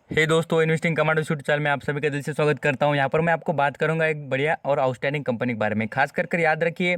दोस्तों, investing commando YouTube channel में आप सभी का दिल से स्वागत करता हूं। यहाँ पर मैं आपको बात करूंगा एक बढ़िया और आउटस्टैंडिंग कंपनी के बारे में। खास कर याद रखिए,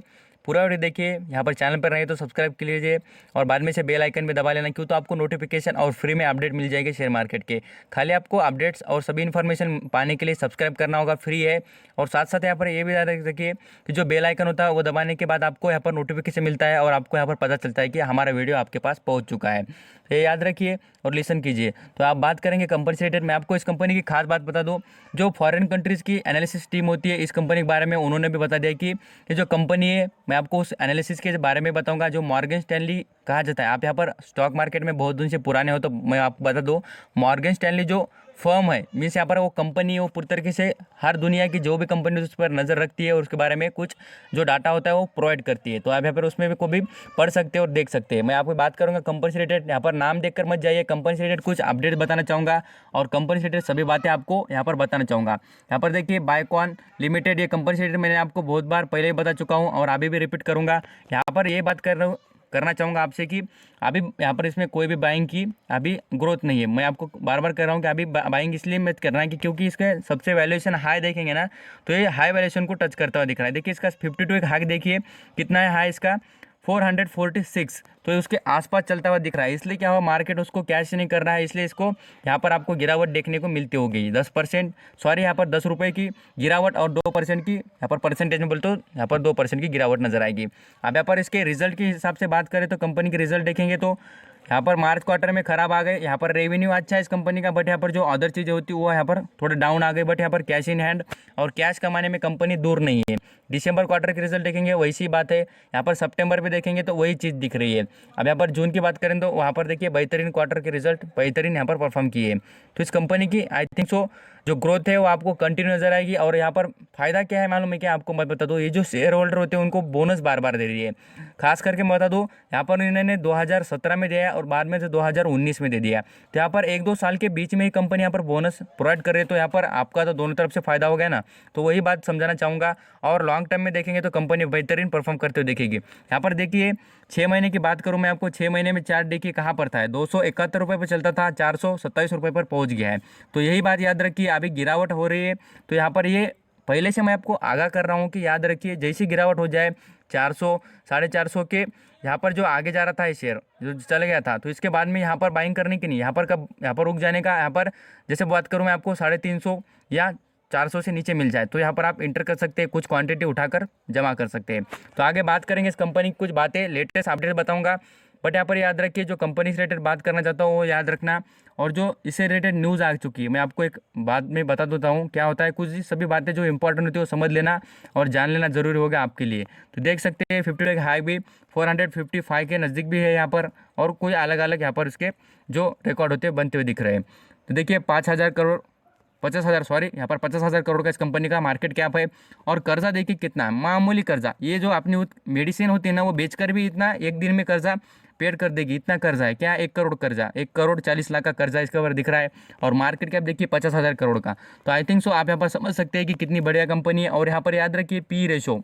पूरा वीडियो देखिए। यहाँ पर चैनल पर रहे तो सब्सक्राइब कर लीजिए और बाद में से बेल आइकन भी दबा लेना, क्यों तो आपको नोटिफिकेशन और फ्री में अपडेट मिल जाएगी शेयर मार्केट के। खाली आपको अपडेट्स और सभी इन्फॉर्मेशन पाने के लिए सब्सक्राइब करना होगा, फ्री है। और साथ साथ यहाँ पर ये भी याद रखिए कि जो बेल आइकन होता है वो दबाने के बाद आपको यहाँ पर नोटिफिकेशन मिलता है और आपको यहाँ पर पता चलता है कि हमारा वीडियो आपके पास पहुँच चुका है। तो ये याद रखिए और लिसन कीजिए। तो आप बात करेंगे कंपनी से रिलेटेड। मैं आपको इस कंपनी की खास बात बता दूं, जो फॉरेन कंट्रीज़ की एनालिसिस टीम होती है इस कंपनी के बारे में उन्होंने भी बता दिया कि ये जो कंपनी है, मैं आपको उस एनालिसिस के बारे में बताऊंगा जो मॉर्गन स्टैनली कहा जाता है। आप यहाँ पर स्टॉक मार्केट में बहुत दिन से पुराने हो तो मैं आपको बता दूँ, मॉर्गन स्टैनली जो फर्म है, मीन्स यहाँ पर वो कंपनी है, वो पूरी तरीके से हर दुनिया की जो भी कंपनी उस पर नज़र रखती है और उसके बारे में कुछ जो डाटा होता है वो प्रोवाइड करती है। तो आप यहाँ पर उसमें भी को भी पढ़ सकते हैं और देख सकते हैं। मैं आपको बात करूँगा कंपनी से रिलेटेड। यहाँ पर नाम देखकर मत जाइए, कंपनी से रिलेटेड कुछ अपडेट बताना चाहूँगा और कंपनी से रिलेटेड सभी बातें आपको यहाँ पर बताना चाहूँगा। यहाँ पर देखिए, बायकॉन लिमिटेड, ये कंपनी से रिलेटेड मैंने आपको बहुत बार पहले ही बता चुका हूँ और अभी भी रिपीट करूँगा। यहाँ पर ये बात करना चाहूँगा आपसे कि अभी यहाँ पर इसमें कोई भी बाइंग की अभी ग्रोथ नहीं है। मैं आपको बार बार कह रहा हूँ कि अभी बाइंग इसलिए मत करना है कि क्योंकि इसके सबसे वैल्यूएशन हाई देखेंगे ना, तो ये हाई वैल्यूएशन को टच करता हुआ दिख रहा है। देखिए इसका 52 एक हाई देखिए कितना है हाई इसका, 446। तो उसके आसपास चलता हुआ दिख रहा है। इसलिए क्या हुआ, मार्केट उसको कैश नहीं कर रहा है, इसलिए इसको यहाँ पर आपको गिरावट देखने को मिलती होगी। 10%, सॉरी यहाँ पर 10 रुपये की गिरावट और 2% की, यहाँ पर परसेंटेज में बोलते हो, यहाँ पर 2% की गिरावट नजर आएगी। अब यहाँ पर इसके रिजल्ट के हिसाब से बात करें तो कंपनी के रिजल्ट देखेंगे तो यहाँ पर मार्च क्वार्टर में खराब आ गए। यहाँ पर रेवेन्यू अच्छा है इस कंपनी का, बट यहाँ पर जो अदर चीज़ें होती है वो यहाँ पर थोड़े डाउन आ गए। बट यहाँ पर कैश इन हैंड और कैश कमाने में कंपनी दूर नहीं है। दिसंबर क्वार्टर के रिजल्ट देखेंगे वैसी बात है, यहाँ पर सितंबर पे देखेंगे तो वही चीज़ दिख रही है। अब यहाँ पर जून की बात करें तो वहाँ पर देखिए बेहतरीन क्वार्टर के रिजल्ट बेहतरीन यहाँ पर परफॉर्म किए। तो इस कंपनी की आई थिंक सो जो ग्रोथ है वो आपको कंटिन्यू नजर आएगी। और यहाँ पर फायदा क्या है मालूम है क्या आपको, मैं बता दूँ, ये जो शेयर होल्डर होते हैं उनको बोनस बार बार दे रही है। खास करके मैं बता दूँ, यहाँ पर इन्होंने 2017 में दिया और बाद में से 2019 में दे दिया। तो यहाँ पर 1-2 साल के बीच में ही कंपनी यहाँ पर बोनस प्रोवाइड कर रही है, तो यहाँ पर आपका तो दोनों तरफ से फायदा हो गया ना। तो वही बात समझाना चाहूँगा। और लॉन्ग टर्म में देखेंगे तो कंपनी बेहतरीन परफॉर्म करते हुए देखेगी। यहाँ पर देखिए 6 महीने की बात करूँ मैं आपको, 6 महीने में चार्ट देखिए कहाँ पर था, 271 रुपये पर चलता था, 427 रुपये पर पहुँच गया है। तो यही बात याद रखिए, अभी गिरावट हो रही है। तो यहाँ पर ये पहले से मैं आपको आगाह कर रहा हूँ कि याद रखिए, जैसी गिरावट हो जाए 400 450 के यहाँ पर जो आगे जा रहा था ये शेयर जो चल गया था, तो इसके बाद में यहाँ पर बाइंग करने की नहीं, यहाँ पर कब यहाँ पर रुक जाने का। यहाँ पर जैसे बात करूँ मैं आपको 350 या 400 से नीचे मिल जाए तो यहाँ पर आप इंटर कर सकते हैं, कुछ क्वांटिटी उठाकर जमा कर सकते हैं। तो आगे बात करेंगे इस कंपनी की कुछ बातें, लेटेस्ट अपडेट बताऊंगा। बट यहाँ पर याद रखिए, जो कंपनी से रिलेटेड बात करना चाहता हूँ वो याद रखना। और जो इससे रिलेटेड न्यूज़ आ चुकी है, मैं आपको एक बात में बता देता हूँ क्या होता है। कुछ सभी बातें जो इंपॉर्टेंट होती है वो समझ लेना और जान लेना जरूरी होगा आपके लिए। तो देख सकते हैं 50 का हाई भी 455 के नज़दीक भी है यहाँ पर, और कोई अलग अलग यहाँ पर इसके जो रिकॉर्ड होते हैं बनते हुए दिख रहे हैं। तो देखिए 5,000 करोड़ 50,000, सॉरी यहाँ पर 50,000 करोड़ का इस कंपनी का मार्केट कैप है। और कर्जा देखिए कितना है, मामूली कर्जा। ये जो अपनी मेडिसिन होती है ना, वो बेचकर भी इतना एक दिन में कर्जा पेड कर देगी, इतना कर्जा है। क्या, 1 करोड़ कर्जा, 1,40,00,000 का कर्जा इसके ऊपर दिख रहा है। और मार्केट कैप देखिए 50,000 करोड़ का। तो आई थिंक सो आप यहाँ पर समझ सकते हैं कि कितनी बढ़िया कंपनी है। और यहाँ पर याद रखिए पी रेशो,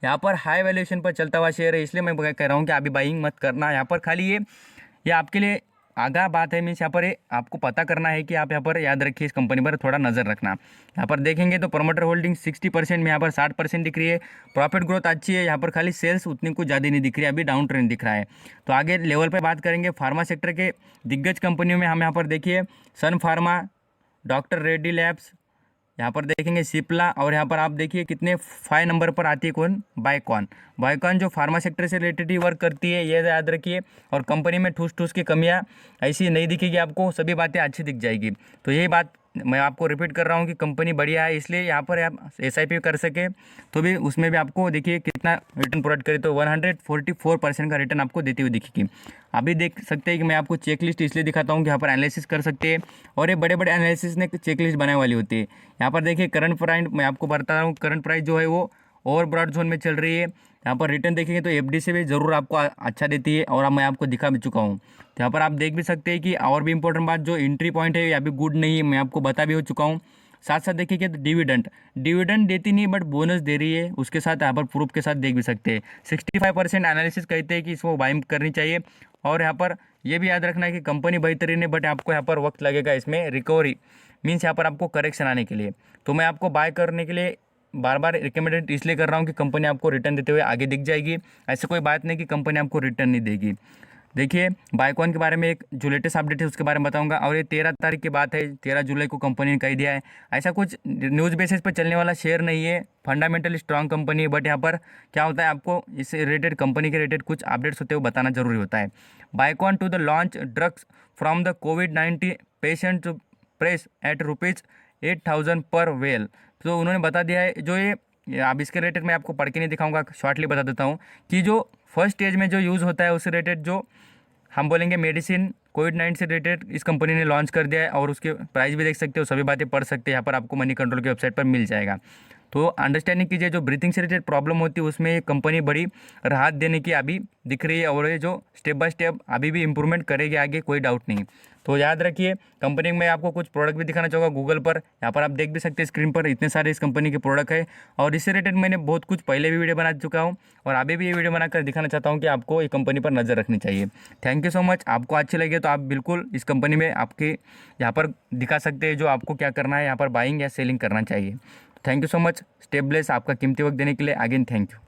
यहाँ पर हाई वैल्यूएशन पर चलता हुआ शेयर है, इसलिए मैं कह रहा हूँ कि अभी बाइंग मत करना। यहाँ पर खाली ये आपके लिए आगाह बात है, मीन्स यहाँ पर आपको पता करना है कि आप यहाँ पर याद रखिए इस कंपनी पर थोड़ा नज़र रखना। यहाँ पर देखेंगे तो प्रमोटर होल्डिंग 60% में, यहाँ पर 60% दिख रही है। प्रॉफिट ग्रोथ अच्छी है, यहाँ पर खाली सेल्स उतनी कुछ ज़्यादा नहीं दिख रही है, अभी डाउन ट्रेंड दिख रहा है। तो आगे लेवल पर बात करेंगे फार्मा सेक्टर के दिग्गज कंपनियों में। हम यहाँ पर देखिए सन फार्मा, डॉक्टर रेड्डी लैब्स, यहाँ पर देखेंगे सिप्ला, और यहाँ पर आप देखिए कितने 5 नंबर पर आती है कौन, बायकॉन। बायकॉन जो फार्मा सेक्टर से रिलेटेड ही वर्क करती है, ये याद रखिए। और कंपनी में ठूस ठूस की कमियाँ ऐसी नहीं दिखेगी आपको, सभी बातें अच्छी दिख जाएगी। तो यही बात मैं आपको रिपीट कर रहा हूँ कि कंपनी बढ़िया है, इसलिए यहाँ पर आप SIP कर सके तो भी उसमें भी आपको देखिए कितना रिटर्न प्रोवाइड करे, तो 144% का रिटर्न आपको देती हुई दिखेगी। अभी देख सकते हैं कि मैं आपको चेकलिस्ट इसलिए दिखाता हूँ कि यहाँ पर एनालिसिस कर सकते हैं, और ये बड़े बड़े एनालिसिस ने चेकलिस्ट बनाने वाली होती है। यहाँ पर देखिए करंट प्राइस, मैं आपको बता रहा हूँ करंट प्राइस जो है वो ओवर ब्रॉड जोन में चल रही है। यहाँ पर रिटर्न देखेंगे तो FD से भी ज़रूर आपको अच्छा देती है, और अब मैं आपको दिखा भी चुका हूँ। तो यहाँ पर आप देख भी सकते हैं कि और भी इंपॉर्टेंट बात, जो एंट्री पॉइंट है अभी गुड नहीं है, मैं आपको बता भी हो चुका हूँ। साथ साथ देखिए कि डिविडेंड देती नहीं बट बोनस दे रही है, उसके साथ यहाँ पर प्रूफ के साथ देख भी सकते हैं। 65% एनालिसिस कहते हैं कि इसको बाइंग करनी चाहिए, और यहाँ पर ये भी याद रखना है कि कंपनी बेहतरीन है, बट आपको यहाँ पर वक्त लगेगा इसमें रिकवरी मीन्स यहाँ पर आपको करेक्शन आने के लिए। तो मैं आपको बाय करने के लिए बार बार रिकमेंडेड इसलिए कर रहा हूँ कि कंपनी आपको रिटर्न देते हुए आगे दिख जाएगी। ऐसे कोई बात नहीं कि कंपनी आपको रिटर्न नहीं देगी। देखिए बाइकॉन के बारे में एक जो लेटेस्ट अपडेट है उसके बारे में बताऊंगा, और ये 13 तारीख की बात है, 13 जुलाई को कंपनी ने कह दिया है। ऐसा कुछ न्यूज़ बेसिस पर चलने वाला शेयर नहीं है, फंडामेंटली स्ट्रांग कंपनी है, बट यहाँ पर क्या होता है आपको इससे रिलेटेड कंपनी के रिलेटेड कुछ अपडेट्स होते हुए बताना जरूरी होता है। Biocon to the launch drugs from the कोविड-19 पेशेंट प्रेस एट ₹8,000 पर वेल। तो उन्होंने बता दिया है जो ये अब इसके रिलेटेड मैं आपको पढ़ के नहीं दिखाऊंगा, शॉर्टली बता देता हूँ कि जो फर्स्ट स्टेज में जो यूज़ होता है उससे रिलेटेड जो हम बोलेंगे मेडिसिन कोविड-19 से रिलेटेड इस कंपनी ने लॉन्च कर दिया है, और उसके प्राइस भी देख सकते हो, सभी बातें पढ़ सकते हैं, यहाँ पर आपको मनी कंट्रोल की वेबसाइट पर मिल जाएगा। तो अंडरस्टैंडिंग कीजिए जो ब्रीथिंग से रिलेटेड प्रॉब्लम होती है उसमें ये कंपनी बड़ी राहत देने की अभी दिख रही है, और ये जो स्टेप बाय स्टेप अभी भी इंप्रूवमेंट करेगी आगे, कोई डाउट नहीं। तो याद रखिए कंपनी में आपको कुछ प्रोडक्ट भी दिखाना चाहूँगा गूगल पर, यहाँ पर आप देख भी सकते हैं स्क्रीन पर इतने सारे इस कंपनी के प्रोडक्ट है, और इससे रिलेटेड मैंने बहुत कुछ पहले भी वीडियो बना चुका हूँ, और अभी भी ये वीडियो बनाकर दिखाना चाहता हूँ कि आपको ये कंपनी पर नज़र रखनी चाहिए। Thank you so much. आपको अच्छी लगे तो आप बिल्कुल इस कंपनी में आपके यहाँ पर दिखा सकते हैं जो आपको क्या करना है, यहाँ पर बाइंग या सेलिंग करना चाहिए। Thank you so much. Stay bless. आपका कीमती वक्त देने के लिए अगेन थैंक यू।